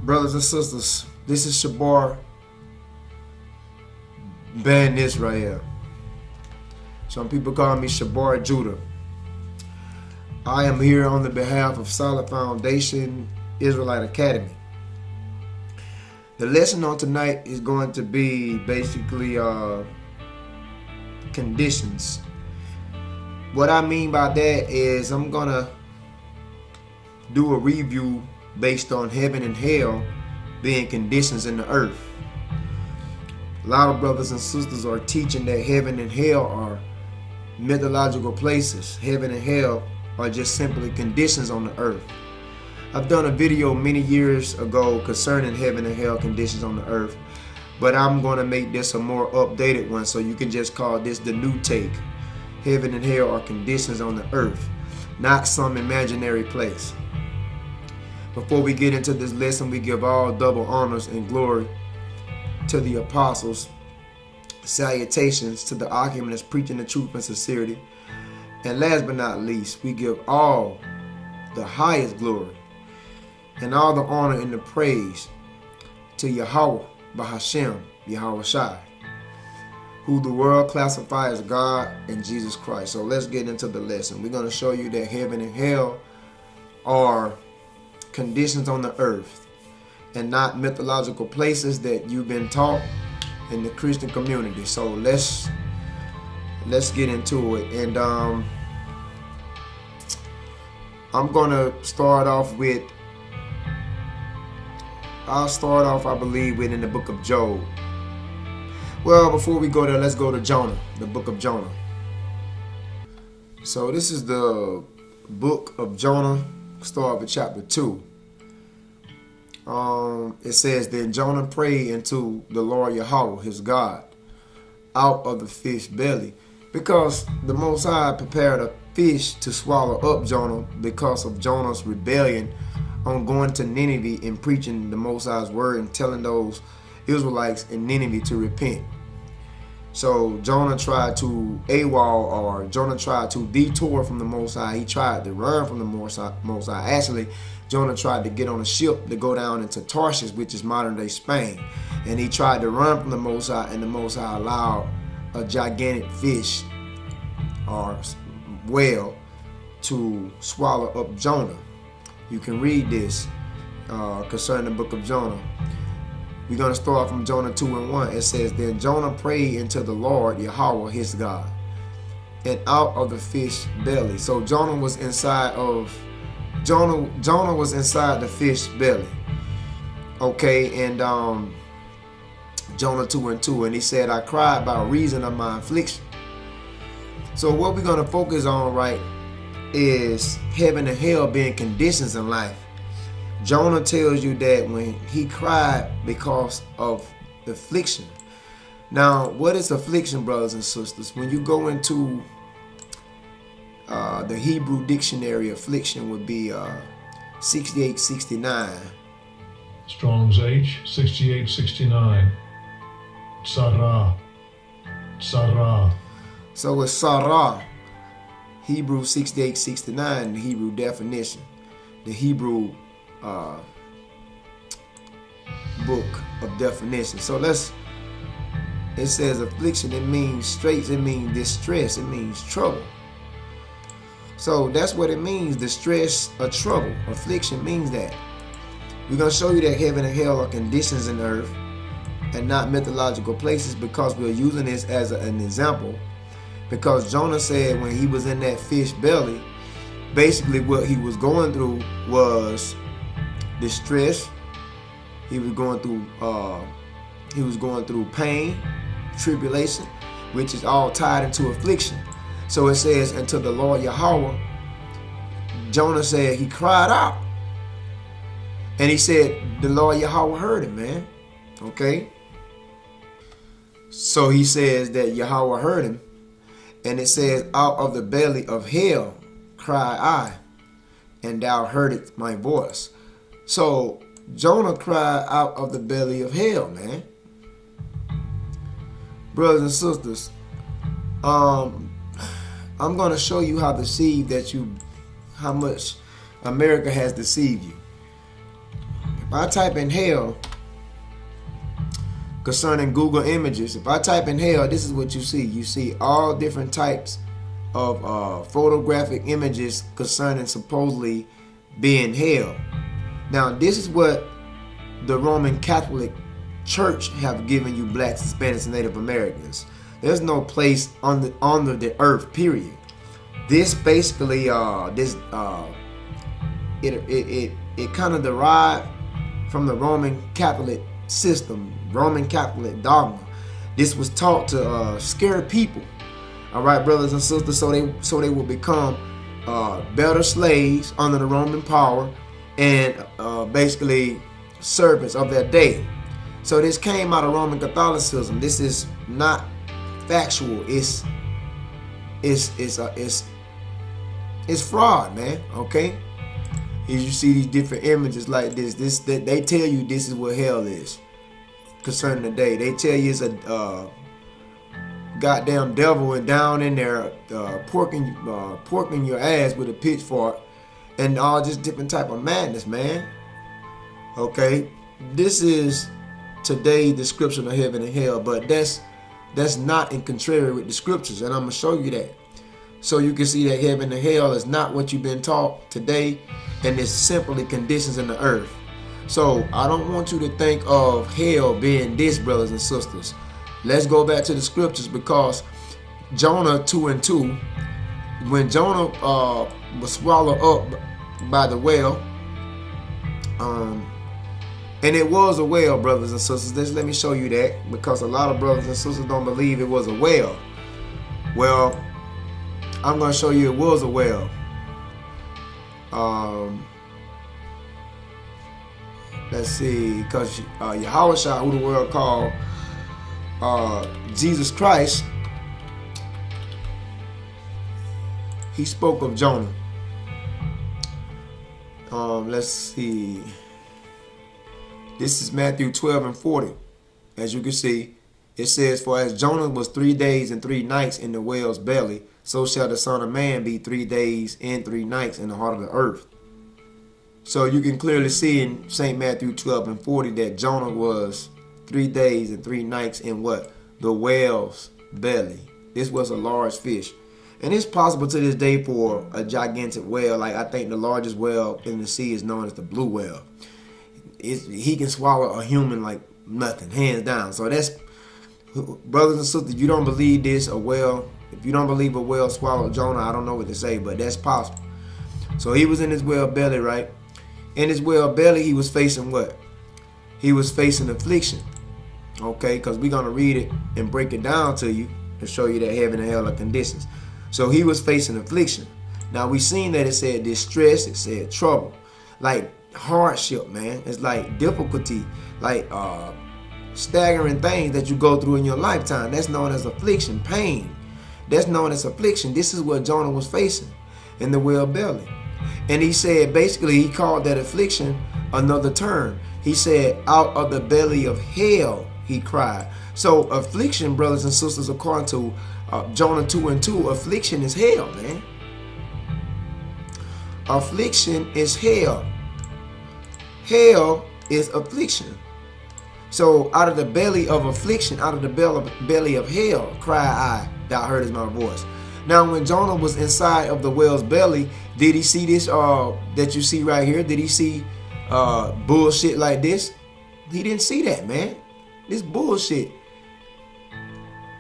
Brothers and sisters, this is Shabar Ben Israel. Some people call me Shabar Judah. I am here on the behalf of Solid Foundation Israelite Academy. The lesson on tonight is going to be basically conditions. What I mean by that is I'm going to do a review based on heaven and hell being conditions in the earth. A lot of brothers and sisters are teaching that heaven and hell are mythological places. Heaven and hell are just simply conditions on the earth. I've done a video many years ago concerning heaven and hell conditions on the earth, but I'm going to make this a more updated one, so you can just call this the new take. Heaven and hell are conditions on the earth, not some imaginary place. Before we get into this lesson, we give all double honors and glory to the apostles, salutations to the arguments preaching the truth and sincerity, and last but not least, we give all the highest glory and all the honor and the praise to Yahweh Bahashem, Yahweh Shai, who the world classifies as God and Jesus Christ. So let's get into the lesson. We're going to show you that heaven and hell are conditions on the earth and not mythological places that you've been taught in the Christian community. So let's get into it. And I'm gonna start off with I believe with in the book of Job. Well, before we go there, let's go to Jonah, the book of Jonah. So this is the book of Jonah. Start with chapter 2. It says, then Jonah prayed unto the Lord Yahweh, his God, out of the fish belly, because the Most High prepared a fish to swallow up Jonah because of Jonah's rebellion on going to Nineveh and preaching the Most High's word and telling those Israelites in Nineveh to repent. So Jonah tried to Jonah tried to detour from the Most High. He tried to run from the Most High. Actually, Jonah tried to get on a ship to go down into Tarshish, which is modern day Spain. And he tried to run from the Most High, and the Most High allowed a gigantic fish or whale to swallow up Jonah. You can read this concerning the book of Jonah. We're going to start from Jonah 2:1. It says, then Jonah prayed unto the Lord Yahweh his God, and out of the fish belly. So Jonah was inside the fish belly. Okay, and Jonah 2:2, and he said, I cried by reason of my affliction. So what we're going to focus on, right, is heaven and hell being conditions in life. Jonah tells you that when he cried because of the affliction. Now, what is affliction, brothers and sisters? When you go into the Hebrew dictionary, affliction would be 6869. Strong's H, 6869. Sarah. Sarah. So it's Sarah. Hebrew 6869, the Hebrew definition. The Hebrew book of definition. So it says affliction, it means straits, it means distress, it means trouble. So that's what it means, distress or trouble. Affliction means that. We're going to show you that heaven and hell are conditions in earth and not mythological places, because we're using this as an example. Because Jonah said when he was in that fish belly, basically what he was going through was distress. He was going through pain, tribulation, which is all tied into affliction. So it says, unto the Lord Yahweh, Jonah said he cried out. And he said the Lord Yahweh heard him, man. Okay? So he says that Yahweh heard him. And it says, out of the belly of hell cry I, and thou heardest my voice. So Jonah cried out of the belly of hell, man. Brothers and sisters, I'm going to show you how deceived how much America has deceived you. I type in hell concerning Google Images, if I type in hell, this is what you see. You see all different types of photographic images concerning supposedly being hell. Now, this is what the Roman Catholic Church have given you blacks, Hispanics, and Native Americans. There's no place under the earth, period. This basically, it kind of derived from the Roman Catholic system, Roman Catholic dogma. This was taught to scare people. All right, brothers and sisters, so they will become better slaves under the Roman power and basically servants of their day. So this came out of Roman Catholicism. This is not factual. It's fraud, man. Okay. As you see these different images like this, that they tell you this is what hell is concerning the day. They tell you it's a goddamn devil and down in there porking your ass with a pitchfork and all just different type of madness, man. Okay, this is today's description of heaven and hell, but that's not in contrary with the scriptures, and I'm gonna show you that, so you can see that heaven and hell is not what you've been taught today, and it's simply conditions in the earth. So I don't want you to think of hell being this, brothers and sisters. Let's go back to the scriptures, because Jonah 2:2, when Jonah was swallowed up by the whale, and it was a whale, brothers and sisters. Just let me show you that, because a lot of brothers and sisters don't believe it was a whale. Well, I'm going to show you it was a whale. Let's see, because Yahushua, who the world called Jesus Christ, he spoke of Jonah. Let's see. This is Matthew 12:40. As you can see, it says, "For as Jonah was 3 days and 3 nights in the whale's belly, so shall the Son of Man be 3 days and 3 nights in the heart of the earth." So you can clearly see in St. Matthew 12:40 that Jonah was 3 days and 3 nights in what? The whale's belly. This was a large fish. And it's possible to this day for a gigantic whale. Like, I think the largest whale in the sea is known as the blue whale. He can swallow a human like nothing, hands down. So that's, brothers and sisters, you don't believe this, a whale, if you don't believe a whale swallowed Jonah, I don't know what to say, but that's possible. So he was in his whale belly, right? In his whale belly, he was facing what? He was facing affliction. Okay, because we're going to read it and break it down to you and show you that heaven and hell are conditions. So he was facing affliction. Now we seen that it said distress, it said trouble, like hardship, man. It's like difficulty, like staggering things that you go through in your lifetime. That's known as affliction, pain. That's known as affliction. This is what Jonah was facing in the whale belly. And he said, basically, he called that affliction another term. He said, out of the belly of hell, he cried. So affliction, brothers and sisters, according to Jonah 2:2, affliction is hell, man. Affliction is hell. Hell is affliction. So out of the belly of affliction, out of the belly of hell, cry I, thou heardest my voice. Now when Jonah was inside of the whale's belly, did he see this that you see right here? Did he see bullshit like this? He didn't see that, man. This bullshit.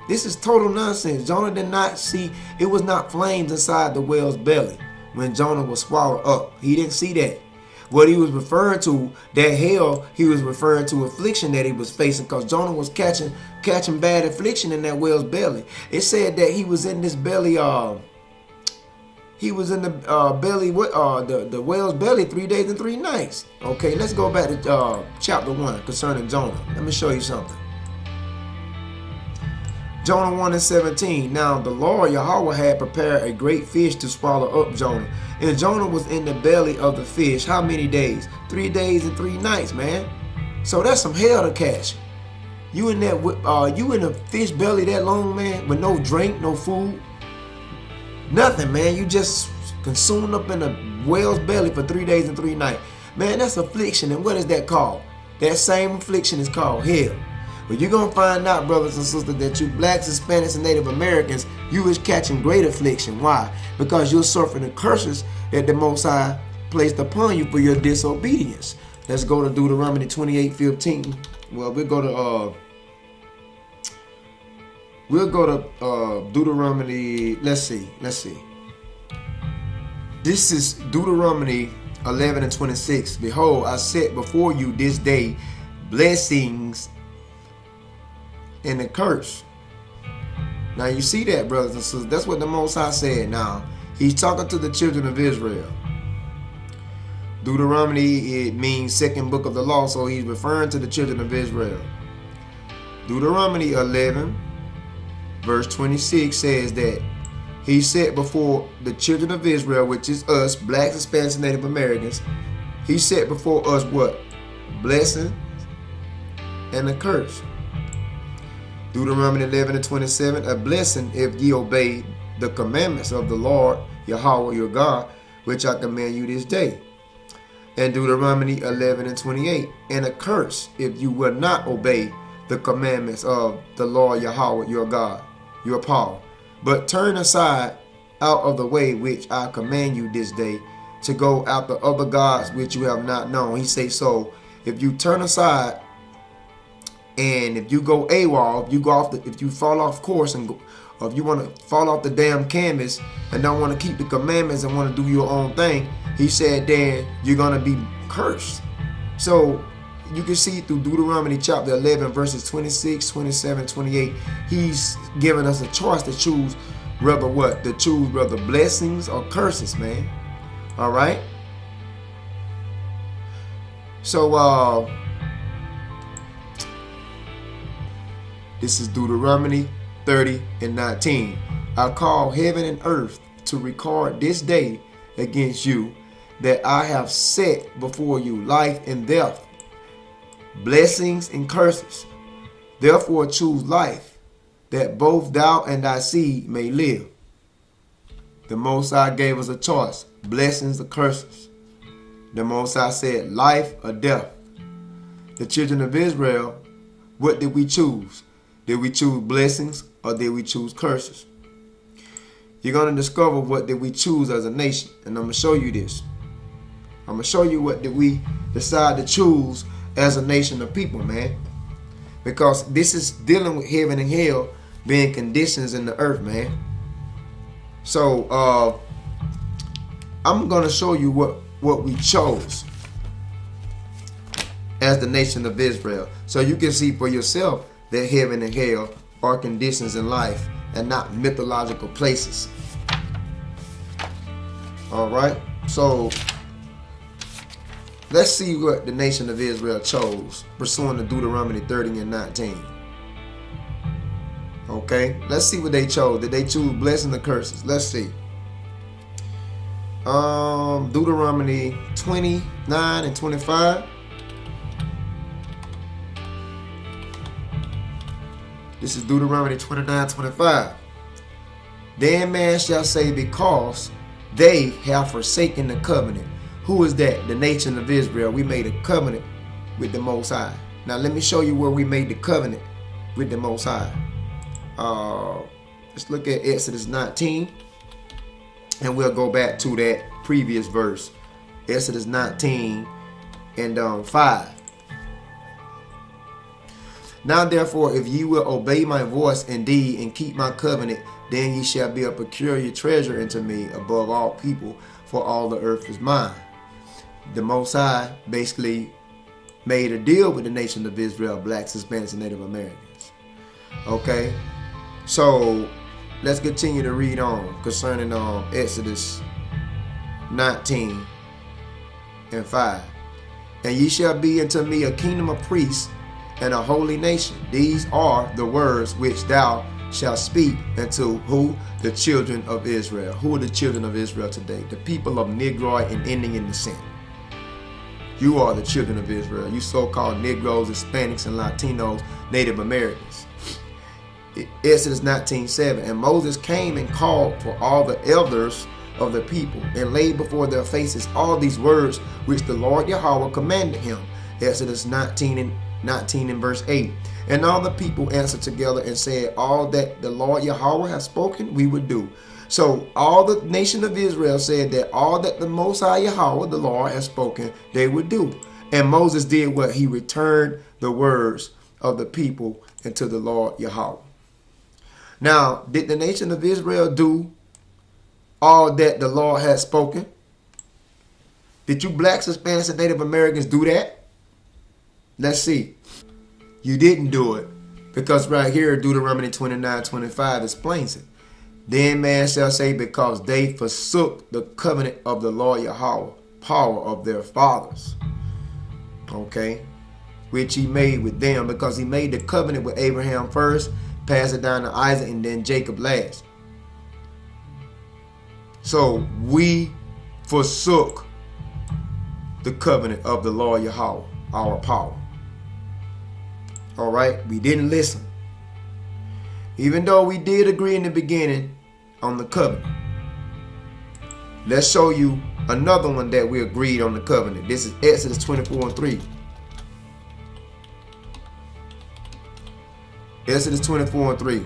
This is total nonsense. Jonah did not see, it was not flames inside the whale's belly when Jonah was swallowed up. He didn't see that. What he was referring to, that hell, he was referring to affliction that he was facing, because Jonah was catching bad affliction in that whale's belly. It said that he was in this belly, he was in the belly, the whale's belly 3 days and 3 nights. Okay, let's go back to chapter 1 concerning Jonah. Let me show you something. Jonah 1:17. Now the Lord Yahweh had prepared a great fish to swallow up Jonah. And Jonah was in the belly of the fish. How many days? 3 days and 3 nights, man. So that's some hell to catch. You in that, you in a fish belly that long, man, with no drink, no food, nothing, man. You just consumed up in a whale's belly for 3 days and 3 nights. Man, that's affliction. And what is that called? That same affliction is called hell. But you're going to find out, brothers and sisters, that you blacks, Hispanics, and Native Americans, you is catching great affliction. Why? Because you're suffering the curses that the Most High placed upon you for your disobedience. Let's go to Deuteronomy 28:15. Well, we'll go to Deuteronomy. Let's see. This is Deuteronomy 11:26. Behold, I set before you this day blessings and a curse. Now you see that, brothers and sisters. That's what the Most High said. Now he's talking to the children of Israel. Deuteronomy, it means second book of the law, so he's referring to the children of Israel. Deuteronomy 11 verse 26 says that he set before the children of Israel, which is us, blacks, Hispanics, and Native Americans, he set before us what? Blessing and a curse. Deuteronomy 11:27, a blessing if ye obey the commandments of the Lord, Yahweh your God, which I command you this day. And Deuteronomy 11:28, and a curse if you will not obey the commandments of the Lord Yahweh your God, your Paul, but turn aside out of the way which I command you this day, to go after other gods which you have not known. He say, so if you turn aside and if you go AWOL, if you fall off course and go, or if you want to fall off the damn canvas and don't want to keep the commandments and want to do your own thing, he said then you're going to be cursed. So you can see through Deuteronomy chapter 11 verses 26, 27, 28, he's giving us a choice to choose whether what? To choose whether blessings or curses, man. All right? So this is Deuteronomy 30:19. I call heaven and earth to record this day against you, that I have set before you life and death, blessings and curses. Therefore choose life, that both thou and thy seed may live. The Most High gave us a choice, blessings or curses. The Most High said life or death. The children of Israel, what did we choose? Did we choose blessings or did we choose curses? You're going to discover what did we choose as a nation. And I'm going to show you this. I'm going to show you what did we decide to choose as a nation of people, man. Because this is dealing with heaven and hell being conditions in the earth, man. So I'm going to show you what we chose as the nation of Israel. So you can see for yourself that heaven and hell are conditions in life and not mythological places. All right. So let's see what the nation of Israel chose pursuant to Deuteronomy 30:19. Okay. Let's see what they chose. Did they choose blessings or curses? Let's see. Deuteronomy 29:25. This is Deuteronomy 29:25. Then man shall say, because they have forsaken the covenant. Who is that? The nation of Israel. We made a covenant with the Most High. Now let me show you where we made the covenant with the Most High. Let's look at Exodus 19. And we'll go back to that previous verse. Exodus 19 and 5. Now therefore, if ye will obey my voice indeed and keep my covenant, then ye shall be a peculiar treasure unto me above all people, for all the earth is mine. The Most High basically made a deal with the nation of Israel, blacks, Hispanics, and Native Americans. Okay, so let's continue to read on concerning Exodus 19 and 5. And ye shall be unto me a kingdom of priests and a holy nation. These are the words which thou shalt speak unto who? The children of Israel. Who are the children of Israel today? The people of Negroid and Indian descent. You are the children of Israel. You so-called Negroes, Hispanics, and Latinos, Native Americans. Exodus 19:7. And Moses came and called for all the elders of the people, and laid before their faces all these words which the Lord Yahweh commanded him. Exodus 19 and verse 8. And all the people answered together and said, all that the Lord Yahweh has spoken, we would do. So all the nation of Israel said that all that the Most High Yahweh, the Lord, has spoken, they would do. And Moses did what? He returned the words of the people into the Lord Yahweh. Now, did the nation of Israel do all that the Lord has spoken? Did you blacks, Hispanics, and Native Americans do that? Let's see. You didn't do it, because right here Deuteronomy 29:25 explains it. Then man shall say, because they forsook the covenant of the Lord Yahweh, power of their fathers. Okay, which he made with them, because he made the covenant with Abraham first, passed it down to Isaac, and then Jacob last. So we forsook the covenant of the Lord Yahweh, our power. All right, we didn't listen. Even though we did agree in the beginning on the covenant. Let's show you another one that we agreed on the covenant. This is Exodus 24:3. Exodus 24:3.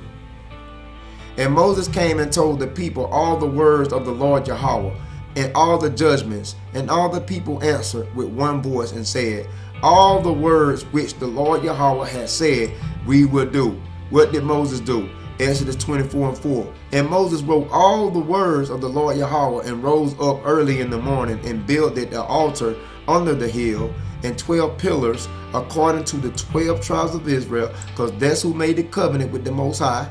And Moses came and told the people all the words of the Lord Yahweh and all the judgments. And all the people answered with one voice and said, all the words which the Lord Yahweh has said, we will do. What did Moses do? Exodus 24:4. And Moses wrote all the words of the Lord Yahweh and rose up early in the morning and builded the altar under the hill and 12 pillars according to the 12 tribes of Israel, because that's who made the covenant with the Most High.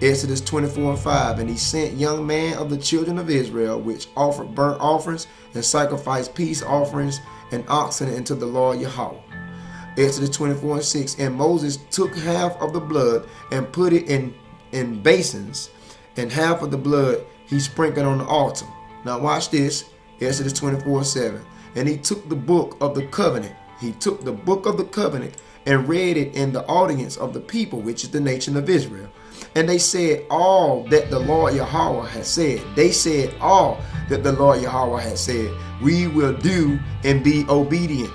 Exodus 24:5. And he sent young men of the children of Israel, which offered burnt offerings and sacrificed peace offerings and oxen into the Lord Yahweh. Exodus 24:6. And Moses took half of the blood and put it in basins, and half of the blood he sprinkled on the altar. Now watch this. Exodus 24:7. And he took the book of the covenant. He took the book of the covenant and read it in the audience of the people, which is the nation of Israel. And they said all that the Lord Yahweh has said. They said all that the Lord Yahweh has said, we will do and be obedient.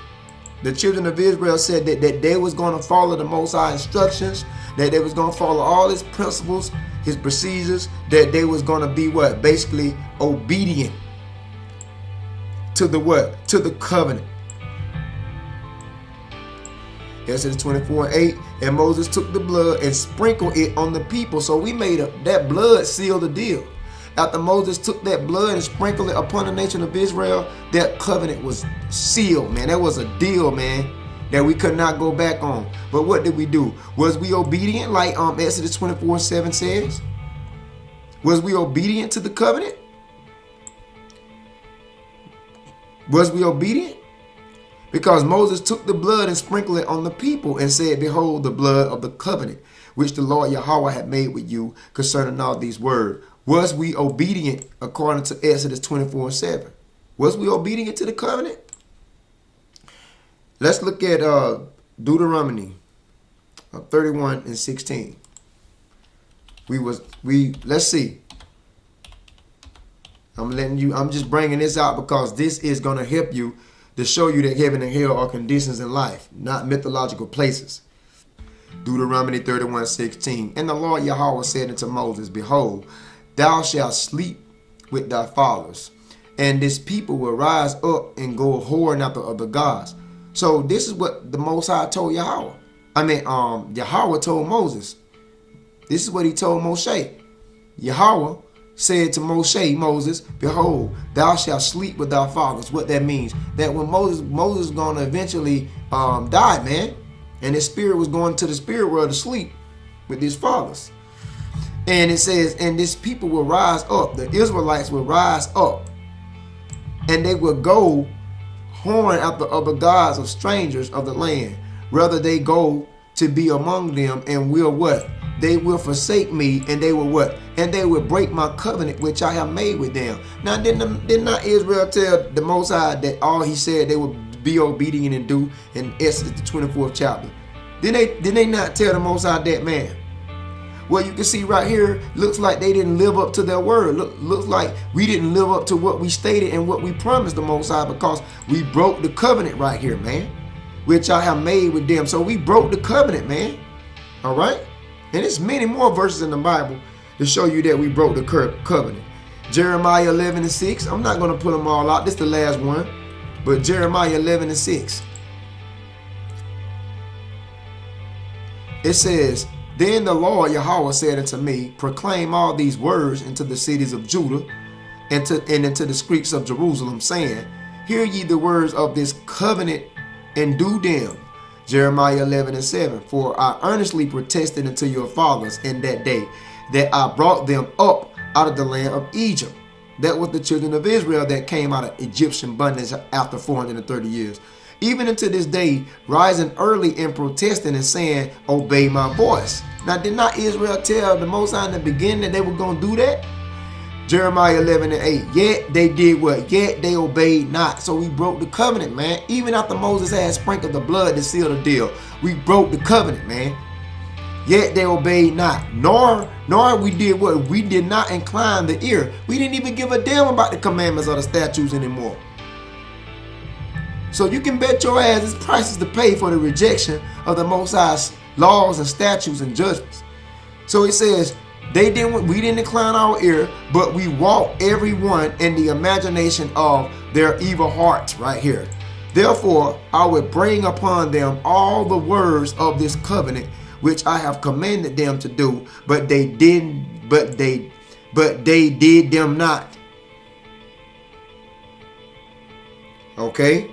The children of Israel said that they was going to follow the Most High instructions, that they was going to follow all his principles, his procedures, that they was going to be what? Basically obedient to the what? To the covenant. Exodus 24:8. And Moses took the blood and sprinkled it on the people. So we made that blood seal the deal. After Moses took that blood and sprinkled it upon the nation of Israel, that covenant was sealed, man. That was a deal, man, that we could not go back on. But what did we do? Was we obedient like Exodus 24:7 says? Was we obedient to the covenant? Was we obedient? Because Moses took the blood and sprinkled it on the people and said, behold, the blood of the covenant, which the Lord Yahweh had made with you concerning all these words. Was we obedient according to Exodus 24:7? Was we obedient to the covenant? Let's look at Deuteronomy 31:16. Let's see. I'm just bringing this out because this is going to help you to show you that heaven and hell are conditions in life, not mythological places. Deuteronomy 31:16. And the Lord Yahweh said unto Moses, behold, thou shalt sleep with thy fathers, and this people will rise up and go whoring after other gods. So this is what the Most High told Yahweh. Yahweh told Moses. This is what he told Moshe. Yahweh said to Moses, behold, thou shalt sleep with thy fathers. What that means, that when Moses is going to eventually die, man, and his spirit was going to the spirit world to sleep with his fathers. And it says, and this people will rise up, the Israelites will rise up, and they will go whoring after other gods of strangers of the land. Rather they go to be among them, and will what? They will forsake me, and they will what? And they will break my covenant which I have made with them. Now did not Israel tell the Most High that all he said they would be obedient and do in Exodus the 24th chapter? Did they not tell the Most High that, man? Well, you can see right here, looks like they didn't live up to their word. Looks like we didn't live up to what we stated and what we promised the Most High, because we broke the covenant right here, man, which I have made with them. So we broke the covenant, man. All right? And there's many more verses in the Bible to show you that we broke the covenant. Jeremiah 11:6. I'm not going to put them all out. This is the last one. But Jeremiah 11:6. It says, then the Lord Yahweh said unto me, proclaim all these words into the cities of Judah and into the streets of Jerusalem, saying, hear ye the words of this covenant and do them. Jeremiah 11:7. For I earnestly protested unto your fathers in that day that I brought them up out of the land of Egypt. That was the children of Israel that came out of Egyptian bondage after 430 years. Even unto this day, rising early and protesting and saying, obey my voice. Now, did not Israel tell the Most High in the beginning that they were going to do that? Jeremiah 11:8. Yet they did what? Yet they obeyed not. So we broke the covenant, man. Even after Moses had sprinkled the blood to seal the deal, we broke the covenant, man. Yet they obeyed not. Nor we did what? We did not incline the ear. We didn't even give a damn about the commandments or the statutes anymore. So you can bet your ass it's prices to pay for the rejection of the Most High's laws and statutes and judgments. So it says, we didn't incline our ear, but we walked every one in the imagination of their evil hearts, right here. Therefore, I will bring upon them all the words of this covenant which I have commanded them to do, but they did them not. Okay?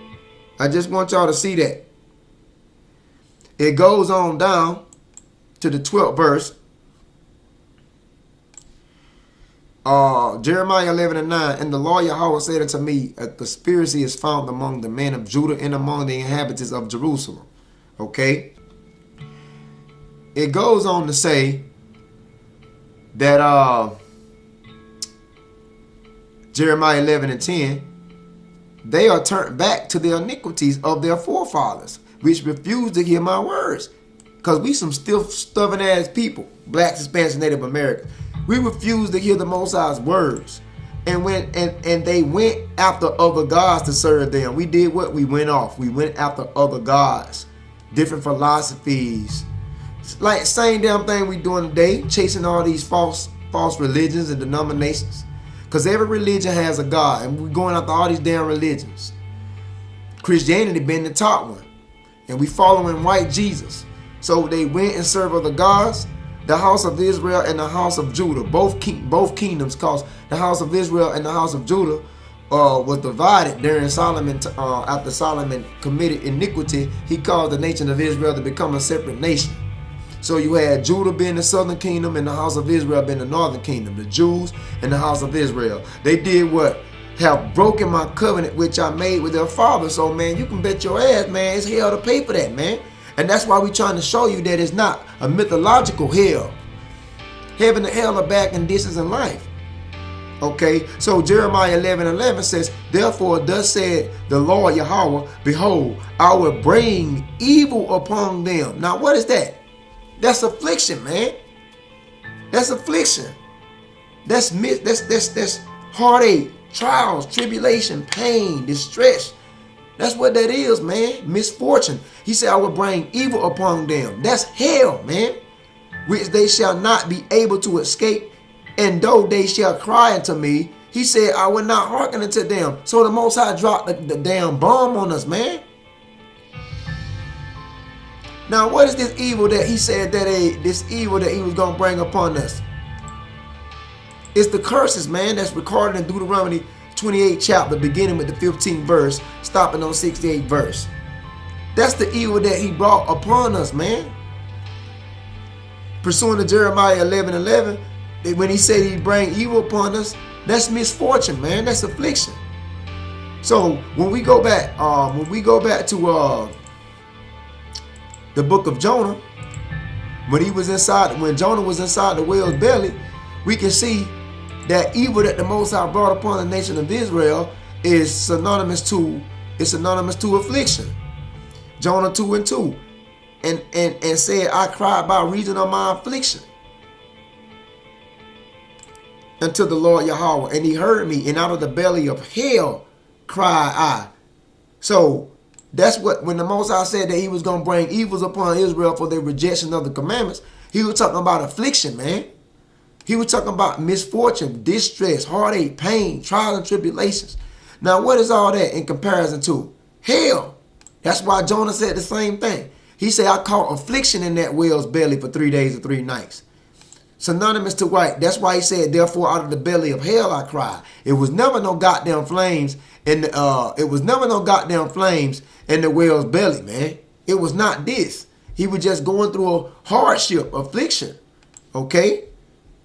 I just want y'all to see that. It goes on down to the 12th verse. Jeremiah 11:9. And the Lord Yahweh said unto me, a conspiracy is found among the men of Judah and among the inhabitants of Jerusalem. Okay? It goes on to say that Jeremiah 11:10. They are turned back to the iniquities of their forefathers, which refuse to hear my words. Because we some stiff, stubborn ass people, blacks, Hispanics, Native Americans. We refuse to hear the Most High's words. And they went after other gods to serve them. We did what? We went off. We went after other gods, different philosophies. It's like same damn thing we doing today, chasing all these false religions and denominations. Because every religion has a God, and we're going after all these damn religions. Christianity been the top one, and we following white Jesus. So they went and served other gods, the house of Israel and the house of Judah, both kingdoms, because the house of Israel and the house of Judah was divided during Solomon. After Solomon committed iniquity, he caused the nation of Israel to become a separate nation. So you had Judah being the southern kingdom and the house of Israel being the northern kingdom, the Jews and the house of Israel. They did what? Have broken my covenant which I made with their fathers. So, man, you can bet your ass, man, it's hell to pay for that, man. And that's why we're trying to show you that it's not a mythological hell. Heaven and hell are back in distance in life. Okay, so Jeremiah 11:11 says, therefore thus said the Lord Yahweh, behold, I will bring evil upon them. Now, what is that? That's affliction, man. That's affliction. That's heartache, trials, tribulation, pain, distress. That's what that is, man. Misfortune. He said, I will bring evil upon them. That's hell, man. Which they shall not be able to escape. And though they shall cry unto me, he said, I will not hearken unto them. So the Most High dropped the damn bomb on us, man. Now, what is this evil that he said this evil that he was going to bring upon us? It's the curses, man, that's recorded in Deuteronomy 28 chapter, beginning with the 15th verse, stopping on 68th verse. That's the evil that he brought upon us, man. Pursuing to Jeremiah 11:11, when he said he'd bring evil upon us, that's misfortune, man. That's affliction. So when we go back to the book of Jonah, when Jonah was inside the whale's belly, we can see that evil that the Most High brought upon the nation of Israel is synonymous to affliction. Jonah 2:2, and said, I cried by reason of my affliction. unto the Lord Yahweh, and he heard me, and out of the belly of hell cried I. So that's what, when the Most High said that he was going to bring evils upon Israel for their rejection of the commandments, he was talking about affliction, man. He was talking about misfortune, distress, heartache, pain, trials and tribulations. Now, what is all that in comparison to? Hell. That's why Jonah said the same thing. He said, I caught affliction in that whale's belly for 3 days and 3 nights. Synonymous to what? That's why he said, therefore out of the belly of hell I cried. It was never no goddamn flames in the whale's belly, man. It was not this. He was just going through a hardship, affliction. Okay?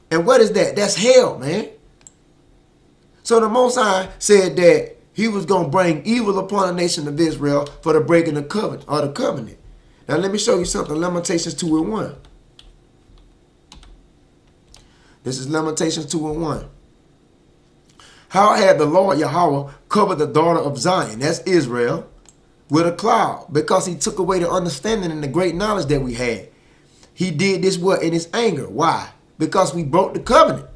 And what is that? That's hell, man. So the Most High said that he was going to bring evil upon the nation of Israel for the breaking of the covenant. Now let me show you something. Lamentations 2:1. This is Lamentations 2:1. How had the Lord Yahweh covered the daughter of Zion, that's Israel, with a cloud, because he took away the understanding and the great knowledge that we had. He did this what? In his anger. Why? Because we broke the covenant.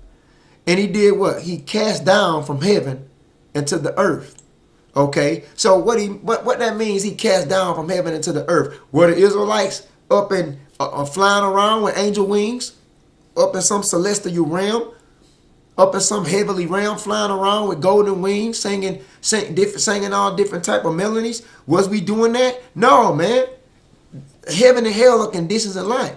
And he did what? He cast down from heaven into the earth. Okay, so what that means, he cast down from heaven into the earth. Were the Israelites up and flying around with angel wings, up in some celestial realm, up in some heavenly realm, flying around with golden wings, singing all different type of melodies? Was we doing that? No, man. Heaven and hell are conditions of life.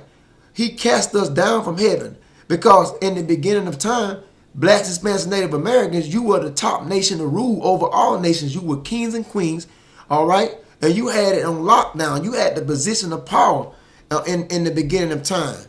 He cast us down from heaven because in the beginning of time, Blacks, Hispanics, and Native Americans, you were the top nation to rule over all nations. You were kings and queens, all right? And you had it on lockdown. You had the position of power in the beginning of time.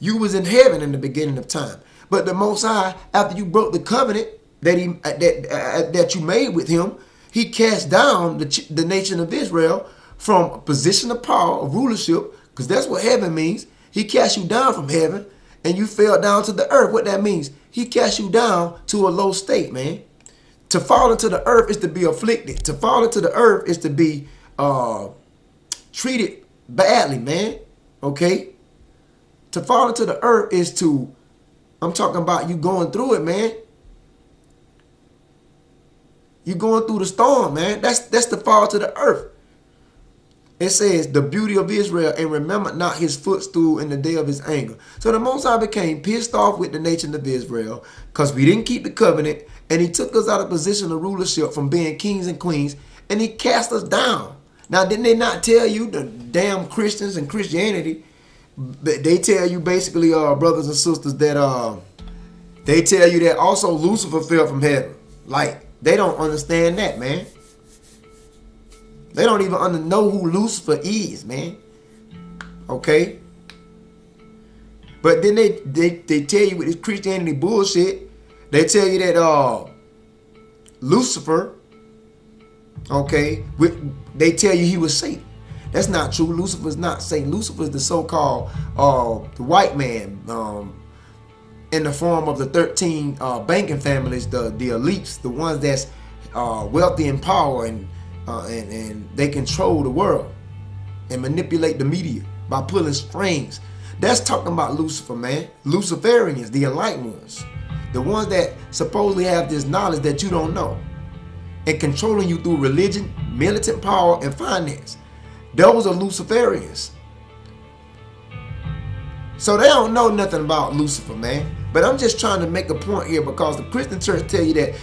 You was in heaven in the beginning of time. But the Most High, after you broke the covenant that you made with him, he cast down the nation of Israel from a position of power, of rulership, because that's what heaven means. He cast you down from heaven, and you fell down to the earth. What that means? He cast you down to a low state, man. To fall into the earth is to be afflicted. To fall into the earth is to be treated badly, man. Okay? To fall into the earth is to, I'm talking about you going through it, man. You going through the storm, man. That's the fall to the earth. It says, the beauty of Israel, and remember not his footstool in the day of his anger. So the Most High became pissed off with the nation of Israel because we didn't keep the covenant, and he took us out of position of rulership from being kings and queens, and he cast us down. Now, didn't they not tell you, the damn Christians and Christianity, they tell you basically, brothers and sisters, that they tell you that also Lucifer fell from heaven. Like, they don't understand that, man. They don't even know who Lucifer is, man. Okay? But then they tell you with this Christianity bullshit, they tell you that Lucifer, okay, they tell you he was Satan. That's not true. Lucifer is not Satan. Lucifer is the so-called the white man in the form of the 13 banking families, the elites, the ones that's wealthy in power, and they control the world and manipulate the media by pulling strings. That's talking about Lucifer, man. Luciferians, the enlightened ones. The ones that supposedly have this knowledge that you don't know. And controlling you through religion, militant power, and finance. Those are Luciferians. So they don't know nothing about Lucifer, man. But I'm just trying to make a point here, because the Christian church tell you that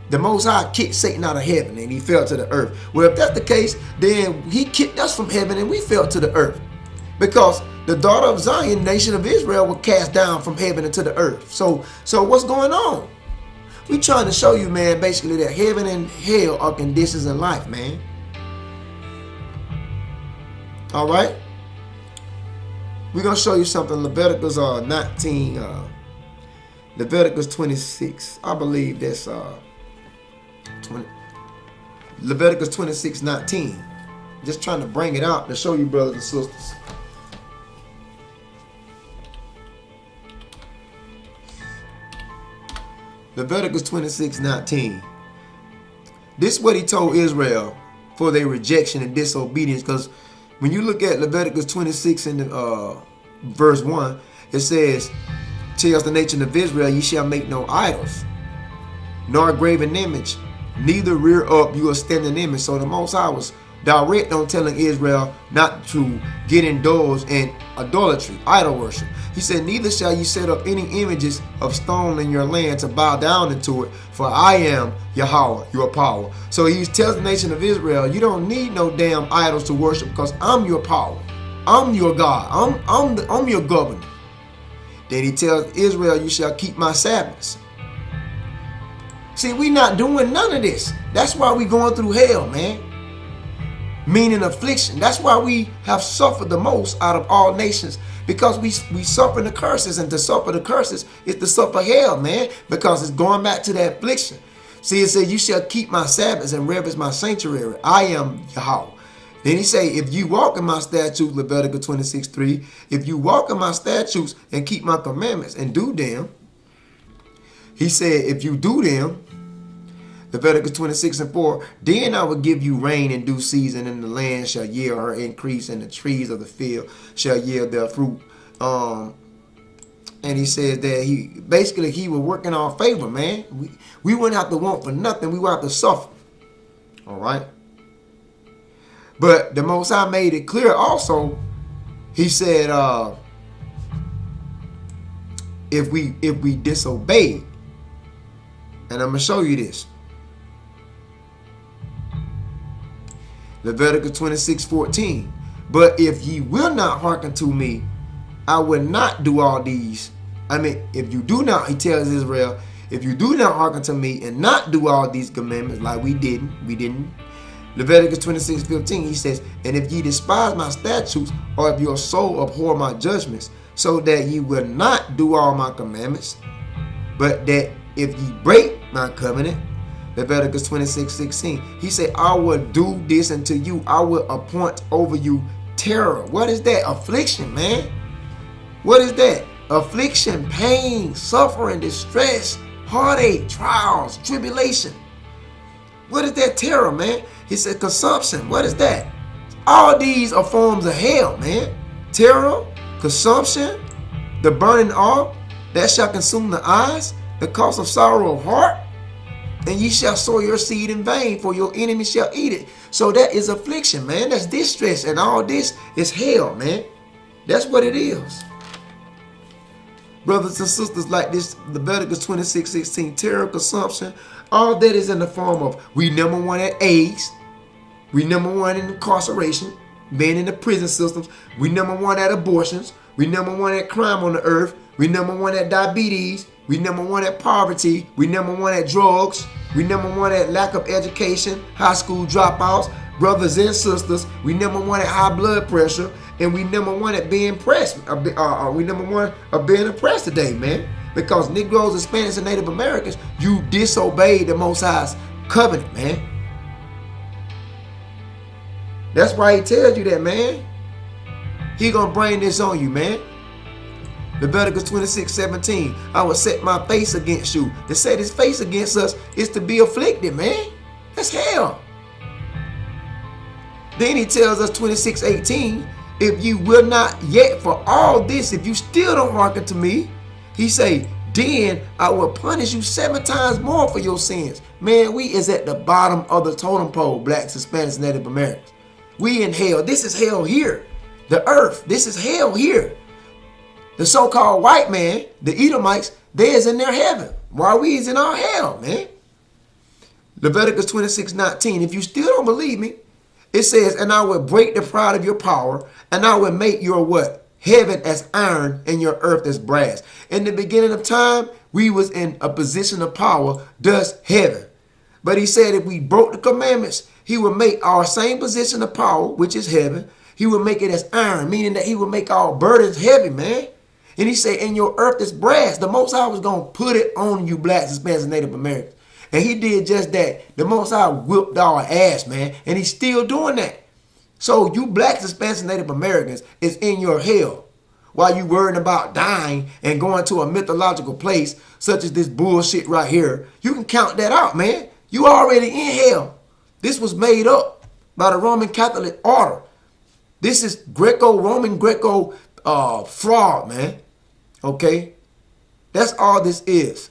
the Most High kicked Satan out of heaven and he fell to the earth. Well, if that's the case, then he kicked us from heaven and we fell to the earth. Because the daughter of Zion, nation of Israel, were cast down from heaven into the earth. So what's going on? We trying to show you, man, basically that heaven and hell are conditions in life, man. All right? We're going to show you something. Leviticus 19, Leviticus 26. I believe that's 20, Leviticus 26:19. Just trying to bring it out to show you, brothers and sisters. Leviticus 26:19. This is what he told Israel for their rejection and disobedience. Because when you look at Leviticus 26 in the, verse 1, it says, tells the nation of Israel, ye shall make no idols, nor a graven image, neither rear up you a standing image. So the Most High was direct on telling Israel not to get indulged in idolatry, idol worship. He said, neither shall you set up any images of stone in your land to bow down into it, for I am Yahweh, your power. So he tells the nation of Israel, you don't need no damn idols to worship, because I'm your power. I'm your God. I'm your governor. Then he tells Israel, you shall keep my Sabbaths. See, we not doing none of this. That's why we going through hell, man. Meaning affliction. That's why we have suffered the most out of all nations, because we suffer the curses, and to suffer the curses is to suffer hell, man, because it's going back to that affliction. See, it says, you shall keep my Sabbaths and reverence my sanctuary. I am Yahweh. Then he say, if you walk in my statutes, Leviticus 26:3, if you walk in my statutes and keep my commandments and do them, he said, if you do them, Leviticus 26:4, then I will give you rain in due season, and the land shall yield her increase, and the trees of the field shall yield their fruit. And he says that he will work in our favor, man. We wouldn't have to want for nothing. We would have to suffer. All right. But the Most High made it clear also. He said, if we disobey, and I'm gonna show you this. Leviticus 26:14. But if ye will not hearken to me, I will not do all these. I mean, if you do not, he tells Israel, if you do not hearken to me and not do all these commandments, like we didn't. Leviticus 26:15, he says, and if ye despise my statutes, or if your soul abhor my judgments, so that ye will not do all my commandments, but that if ye break my covenant, Leviticus 26:16, he said, I will do this unto you. I will appoint over you terror. What is that? Affliction, man. What is that? Affliction, pain, suffering, distress, heartache, trials, tribulation. What is that? Terror, man. He said consumption. What is that? All these are forms of hell, man. Terror, consumption, the burning off that shall consume the eyes, the cause of sorrow of heart. And ye shall sow your seed in vain, for your enemy shall eat it. So that is affliction, man. That's distress. And all this is hell, man. That's what it is. Brothers and sisters, like this, Leviticus 26:16, terror, consumption, all that is in the form of, we number one at AIDS. We number one in incarceration, being in the prison systems. We number one at abortions. We number one at crime on the earth. We number one at diabetes. We number one at poverty. We number one at drugs. We number one at lack of education, high school dropouts, brothers and sisters. We number one at high blood pressure. And we number one at being oppressed. We number one of being oppressed today, man. Because Negroes, Hispanics, and Native Americans, you disobeyed the Most High's covenant, man. That's why he tells you that, man. He gonna bring this on you, man. Leviticus 26:17, I will set my face against you. To set his face against us is to be afflicted, man. That's hell. Then he tells us 26:18, if you will not yet for all this, if you still don't hearken to me, he say, then I will punish you 7 times more for your sins. Man, we is at the bottom of the totem pole, blacks, Hispanics, Native Americans. We in hell. This is hell here. The earth, this is hell here. The so-called white man, the Edomites, they is in their heaven, while we is in our hell, man. Leviticus 26:19, if you still don't believe me, it says, and I will break the pride of your power, and I will make your what? Heaven as iron and your earth as brass. In the beginning of time, we was in a position of power, thus heaven. But he said if we broke the commandments, he would make our same position of power, which is heaven, he would make it as iron, meaning that he would make our burdens heavy, man. And he said, and your earth is brass. The Most High was going to put it on you blacks, Hispanics, and Native Americans. And he did just that. The Most High whipped our ass, man. And he's still doing that. So you blacks, Hispanics, and Native Americans is in your hell. While you worrying about dying and going to a mythological place such as this bullshit right here. You can count that out, man. You already in hell. This was made up by the Roman Catholic order. This is Greco-Roman, fraud, man. Okay? That's all this is.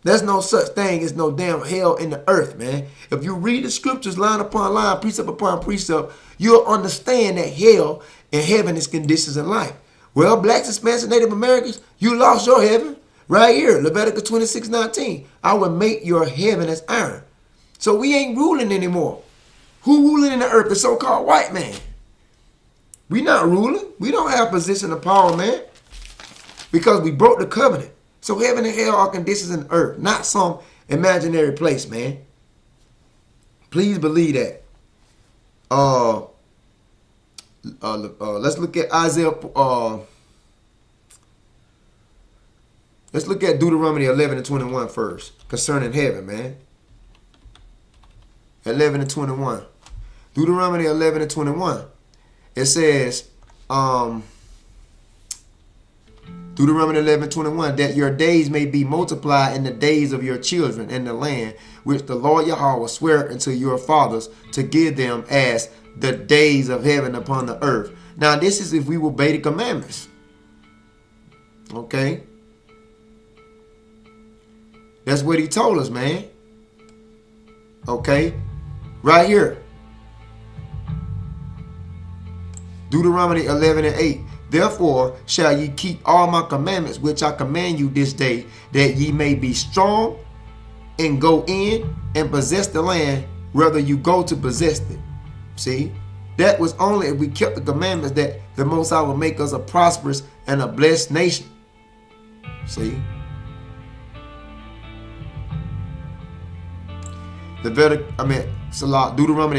There's no such thing as no damn hell in the earth, man. If you read the scriptures line upon line, precept upon precept, you'll understand that hell and heaven is conditions in life. Well, blacks, Hispanics, and Native Americans, you lost your heaven right here. Leviticus 26:19. I will make your heaven as iron. So we ain't ruling anymore. Who ruling in the earth? The so-called white man. We not ruling. We don't have position of power, man. Because we broke the covenant. So heaven and hell are conditions in the earth, not some imaginary place, man. Please believe that. Let's look at Isaiah. Let's look at Deuteronomy 11:21 first, concerning heaven, man. 11:21. Deuteronomy 11:21. It says, Deuteronomy 11:21, that your days may be multiplied in the days of your children in the land which the Lord Yahweh sware unto your fathers to give them as the days of heaven upon the earth. Now this is if we will obey the commandments. Okay. That's what he told us, man. Okay. Right here. Deuteronomy 11:8. Therefore shall ye keep all my commandments which I command you this day, that ye may be strong and go in and possess the land, whether you go to possess it. See, that was only if we kept the commandments that the Most High will make us a prosperous and a blessed nation. See, Deuteronomy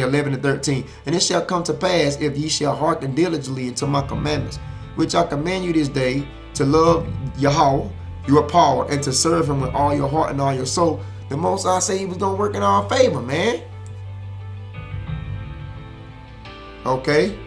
11:13. And it shall come to pass, if ye shall hearken diligently unto my commandments, which I command you this day, to love Yahweh, your power, and to serve him with all your heart and all your soul. The Most High say he was going to work in our favor, man. Okay.